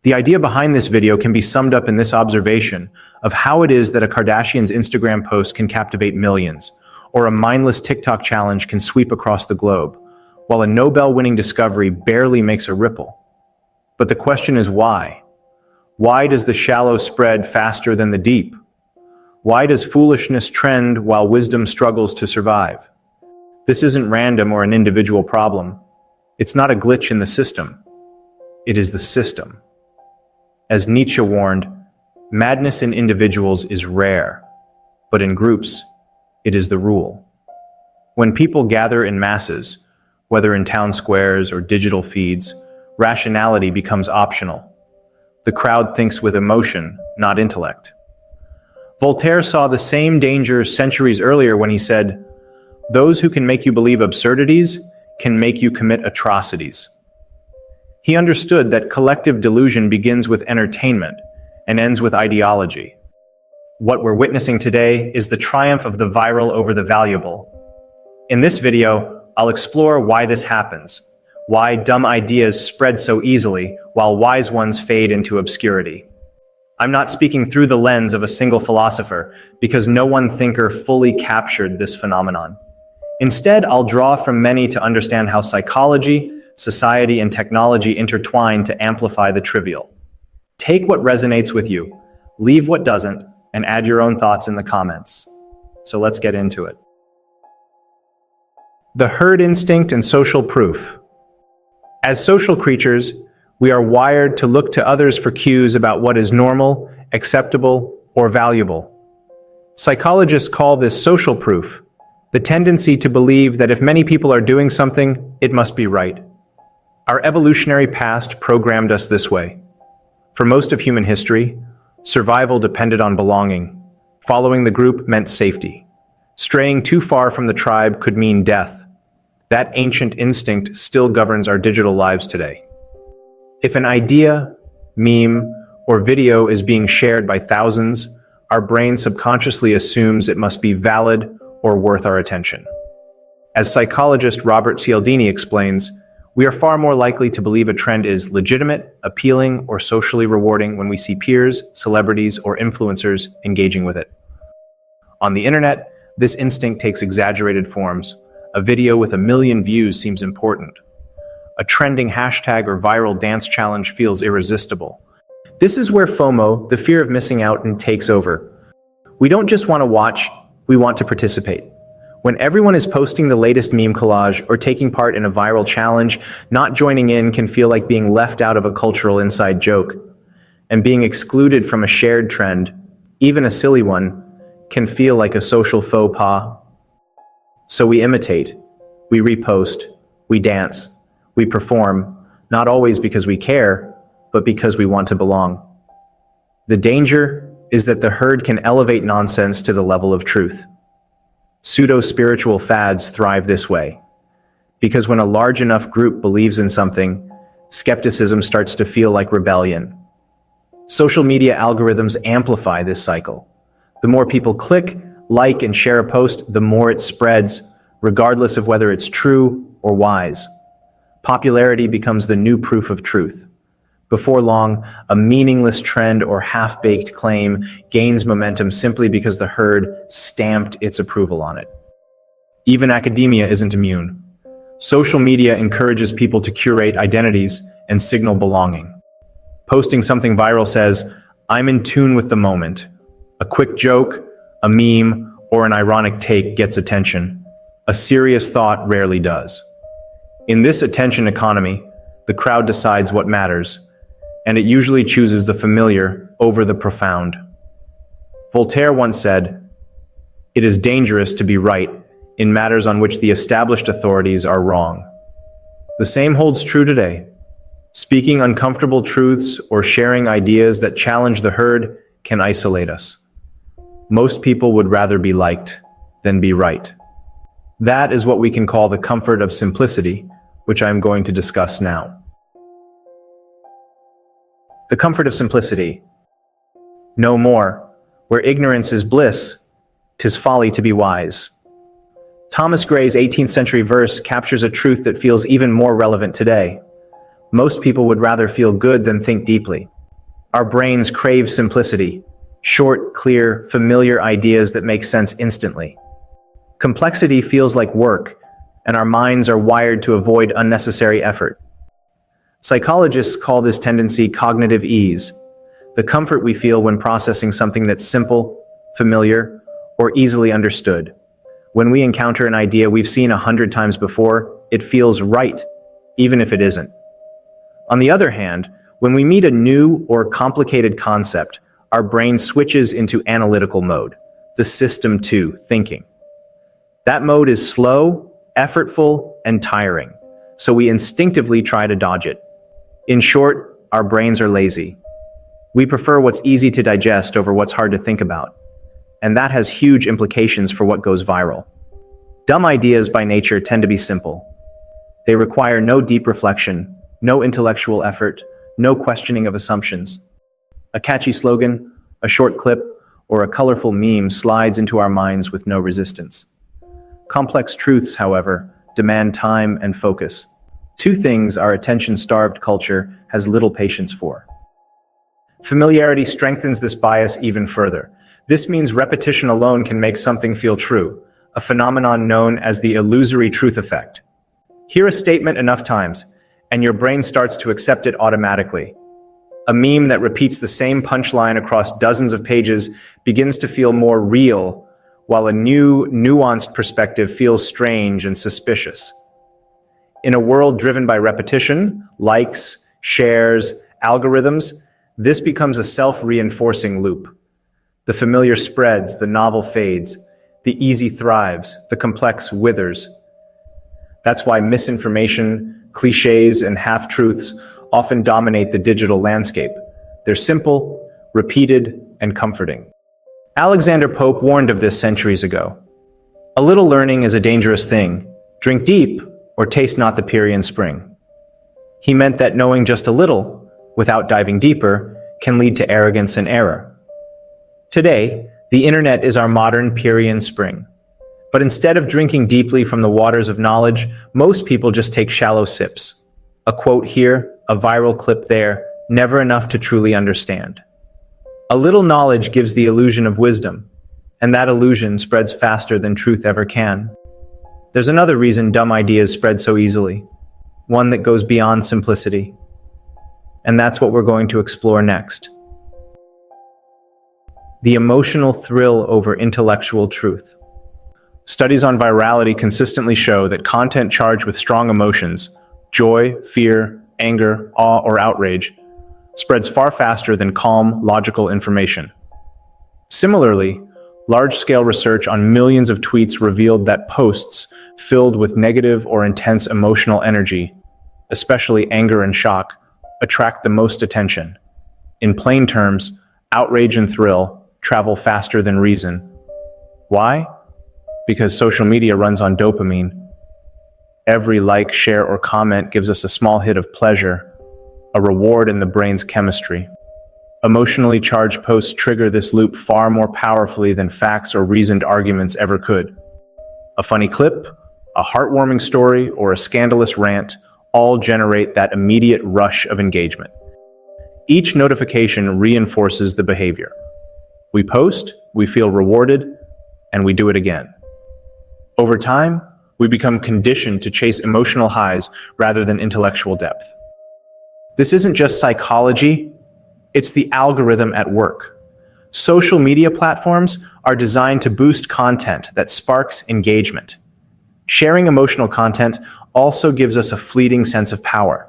The idea behind this video can be summed up in this observation of how it is that a Kardashian's Instagram post can captivate millions, or a mindless TikTok challenge can sweep across the globe, while a Nobel-winning discovery barely makes a ripple. But the question is why? Why does the shallow spread faster than the deep? Why does foolishness trend while wisdom struggles to survive? This isn't random or an individual problem. It's not a glitch in the system. It is the system. As Nietzsche warned, madness in individuals is rare, but in groups, it is the rule. When people gather in masses, whether in town squares or digital feeds, rationality becomes optional. The crowd thinks with emotion, not intellect. Voltaire saw the same danger centuries earlier when he said, "Those who can make you believe absurdities can make you commit atrocities." He understood that collective delusion begins with entertainment and ends with ideology. What we're witnessing today is the triumph of the viral over the valuable. In this video, I'll explore why this happens, why dumb ideas spread so easily while wise ones fade into obscurity. I'm not speaking through the lens of a single philosopher, because no one thinker fully captured this phenomenon. Instead, I'll draw from many to understand how psychology, society, and technology intertwine to amplify the trivial. Take what resonates with you, leave what doesn't, and add your own thoughts in the comments. So let's get into it. The herd instinct and social proof. As social creatures, we are wired to look to others for cues about what is normal, acceptable, or valuable. Psychologists call this social proof, the tendency to believe that if many people are doing something, it must be right. Our evolutionary past programmed us this way. For most of human history, survival depended on belonging. Following the group meant safety. Straying too far from the tribe could mean death. That ancient instinct still governs our digital lives today. If an idea, meme, or video is being shared by thousands, our brain subconsciously assumes it must be valid or worth our attention. As psychologist Robert Cialdini explains, we are far more likely to believe a trend is legitimate, appealing, or socially rewarding when we see peers, celebrities, or influencers engaging with it. On the internet, this instinct takes exaggerated forms. A video with 1 million views seems important. A trending hashtag or viral dance challenge feels irresistible. This is where FOMO, the fear of missing out, takes over. We don't just want to watch, we want to participate. When everyone is posting the latest meme collage or taking part in a viral challenge, not joining in can feel like being left out of a cultural inside joke. And being excluded from a shared trend, even a silly one, can feel like a social faux pas. So we imitate, we repost, we dance, we perform, not always because we care, but because we want to belong. The danger is that the herd can elevate nonsense to the level of truth. Pseudo-spiritual fads thrive this way, because when a large enough group believes in something, skepticism starts to feel like rebellion. Social media algorithms amplify this cycle. The more people click, like, and share a post, the more it spreads, regardless of whether it's true or wise. Popularity becomes the new proof of truth. Before long, a meaningless trend or half-baked claim gains momentum simply because the herd stamped its approval on it. Even academia isn't immune. Social media encourages people to curate identities and signal belonging. Posting something viral says, "I'm in tune with the moment." A quick joke, a meme, or an ironic take gets attention. A serious thought rarely does. In this attention economy, the crowd decides what matters, and it usually chooses the familiar over the profound. Voltaire once said, "It is dangerous to be right in matters on which the established authorities are wrong." The same holds true today. Speaking uncomfortable truths or sharing ideas that challenge the herd can isolate us. Most people would rather be liked than be right. That is what we can call the comfort of simplicity, which I am going to discuss now. The comfort of simplicity. No more. Where ignorance is bliss, 'tis folly to be wise. Thomas Gray's 18th century verse captures a truth that feels even more relevant today. Most people would rather feel good than think deeply. Our brains crave simplicity, short, clear, familiar ideas that make sense instantly. Complexity feels like work, and our minds are wired to avoid unnecessary effort. Psychologists call this tendency cognitive ease, the comfort we feel when processing something that's simple, familiar, or easily understood. When we encounter an idea we've seen 100 times before, it feels right, even if it isn't. On the other hand, when we meet a new or complicated concept, our brain switches into analytical mode, the system 2 thinking. That mode is slow, effortful, and tiring, so we instinctively try to dodge it. In short, our brains are lazy. We prefer what's easy to digest over what's hard to think about, and that has huge implications for what goes viral. Dumb ideas by nature tend to be simple. They require no deep reflection, no intellectual effort, no questioning of assumptions. A catchy slogan, a short clip, or a colorful meme slides into our minds with no resistance. Complex truths, however, demand time and focus. Two things our attention-starved culture has little patience for. Familiarity strengthens this bias even further. This means repetition alone can make something feel true, a phenomenon known as the illusory truth effect. Hear a statement enough times, and your brain starts to accept it automatically. A meme that repeats the same punchline across dozens of pages begins to feel more real, while a new, nuanced perspective feels strange and suspicious. In a world driven by repetition, likes, shares, algorithms, this becomes a self-reinforcing loop. The familiar spreads, the novel fades, the easy thrives, the complex withers. That's why misinformation, cliches, and half-truths often dominate the digital landscape. They're simple, repeated, and comforting. Alexander Pope warned of this centuries ago. A little learning is a dangerous thing. Drink deep, or taste not the Pierian spring. He meant that knowing just a little, without diving deeper, can lead to arrogance and error. Today, the internet is our modern Pierian spring. But instead of drinking deeply from the waters of knowledge, most people just take shallow sips. A quote here, a viral clip there, never enough to truly understand. A little knowledge gives the illusion of wisdom, and that illusion spreads faster than truth ever can. There's another reason dumb ideas spread so easily, one that goes beyond simplicity. And that's what we're going to explore next. The emotional thrill over intellectual truth. Studies on virality consistently show that content charged with strong emotions, joy, fear, anger, awe, or outrage, spreads far faster than calm, logical information. Similarly, large-scale research on millions of tweets revealed that posts filled with negative or intense emotional energy, especially anger and shock, attract the most attention. In plain terms, outrage and thrill travel faster than reason. Why? Because social media runs on dopamine. Every like, share, or comment gives us a small hit of pleasure, a reward in the brain's chemistry. Emotionally charged posts trigger this loop far more powerfully than facts or reasoned arguments ever could. A funny clip, a heartwarming story, or a scandalous rant all generate that immediate rush of engagement. Each notification reinforces the behavior. We post, we feel rewarded, and we do it again. Over time, we become conditioned to chase emotional highs rather than intellectual depth. This isn't just psychology, it's the algorithm at work. Social media platforms are designed to boost content that sparks engagement. Sharing emotional content also gives us a fleeting sense of power.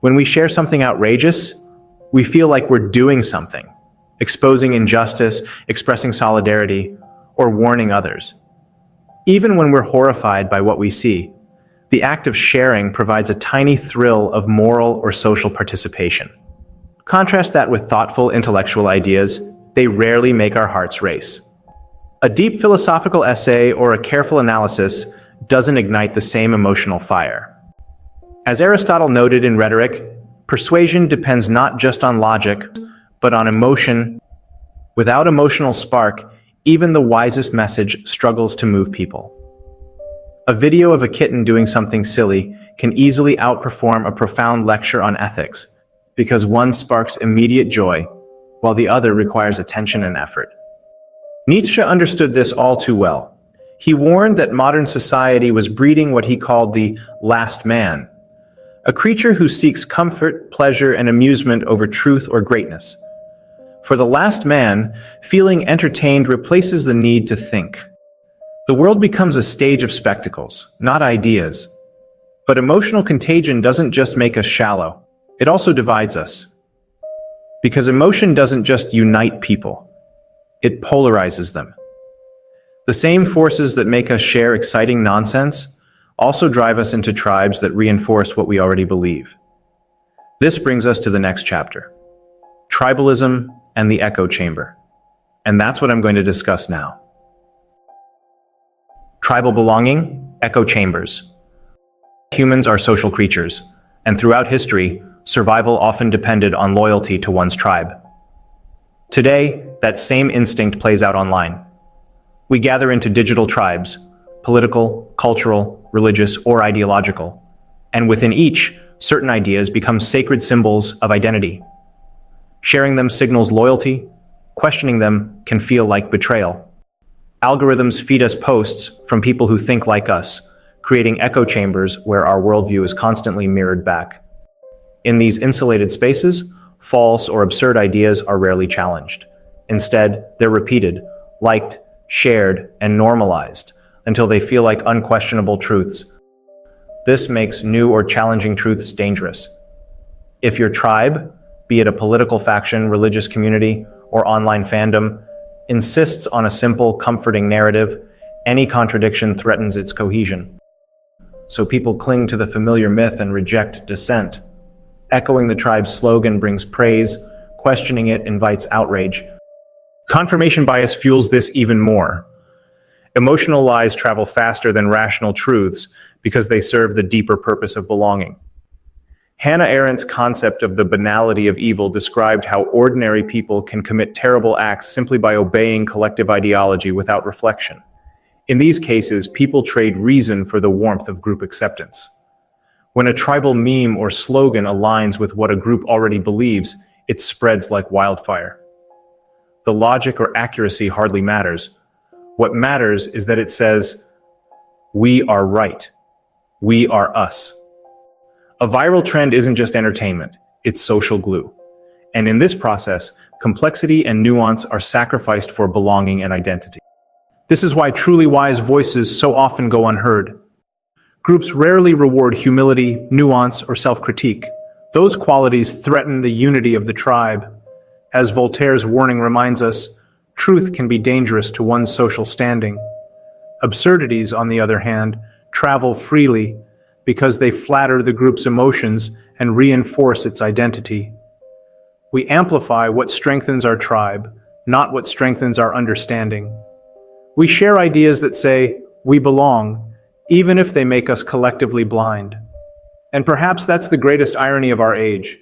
When we share something outrageous, we feel like we're doing something, exposing injustice, expressing solidarity, or warning others. Even when we're horrified by what we see, the act of sharing provides a tiny thrill of moral or social participation. Contrast that with thoughtful intellectual ideas, they rarely make our hearts race. A deep philosophical essay or a careful analysis doesn't ignite the same emotional fire. As Aristotle noted in Rhetoric, persuasion depends not just on logic, but on emotion. Without emotional spark, even the wisest message struggles to move people. A video of a kitten doing something silly can easily outperform a profound lecture on ethics, because one sparks immediate joy, while the other requires attention and effort. Nietzsche understood this all too well. He warned that modern society was breeding what he called the last man, a creature who seeks comfort, pleasure, and amusement over truth or greatness. For the last man, feeling entertained replaces the need to think. The world becomes a stage of spectacles, not ideas. But emotional contagion doesn't just make us shallow, it also divides us. Because emotion doesn't just unite people, it polarizes them. The same forces that make us share exciting nonsense also drive us into tribes that reinforce what we already believe. This brings us to the next chapter: tribalism and the echo chamber. And that's what I'm going to discuss now. Tribal belonging, echo chambers. Humans are social creatures, and throughout history, survival often depended on loyalty to one's tribe. Today, that same instinct plays out online. We gather into digital tribes, political, cultural, religious, or ideological, and within each, certain ideas become sacred symbols of identity. Sharing them signals loyalty, questioning them can feel like betrayal. Algorithms feed us posts from people who think like us, creating echo chambers where our worldview is constantly mirrored back. In these insulated spaces, false or absurd ideas are rarely challenged. Instead, they're repeated, liked, shared, and normalized until they feel like unquestionable truths. This makes new or challenging truths dangerous. If your tribe, be it a political faction, religious community, or online fandom, insists on a simple, comforting narrative, any contradiction threatens its cohesion. So people cling to the familiar myth and reject dissent. Echoing the tribe's slogan brings praise, questioning it invites outrage. Confirmation bias fuels this even more. Emotional lies travel faster than rational truths because they serve the deeper purpose of belonging. Hannah Arendt's concept of the banality of evil described how ordinary people can commit terrible acts simply by obeying collective ideology without reflection. In these cases, people trade reason for the warmth of group acceptance. When a tribal meme or slogan aligns with what a group already believes, it spreads like wildfire. The logic or accuracy hardly matters. What matters is that it says, "We are right. We are us." A viral trend isn't just entertainment, it's social glue. And in this process, complexity and nuance are sacrificed for belonging and identity. This is why truly wise voices so often go unheard. Groups rarely reward humility, nuance, or self-critique. Those qualities threaten the unity of the tribe. As Voltaire's warning reminds us, truth can be dangerous to one's social standing. Absurdities, on the other hand, travel freely because they flatter the group's emotions and reinforce its identity. We amplify what strengthens our tribe, not what strengthens our understanding. We share ideas that say, "We belong," even if they make us collectively blind. And perhaps that's the greatest irony of our age.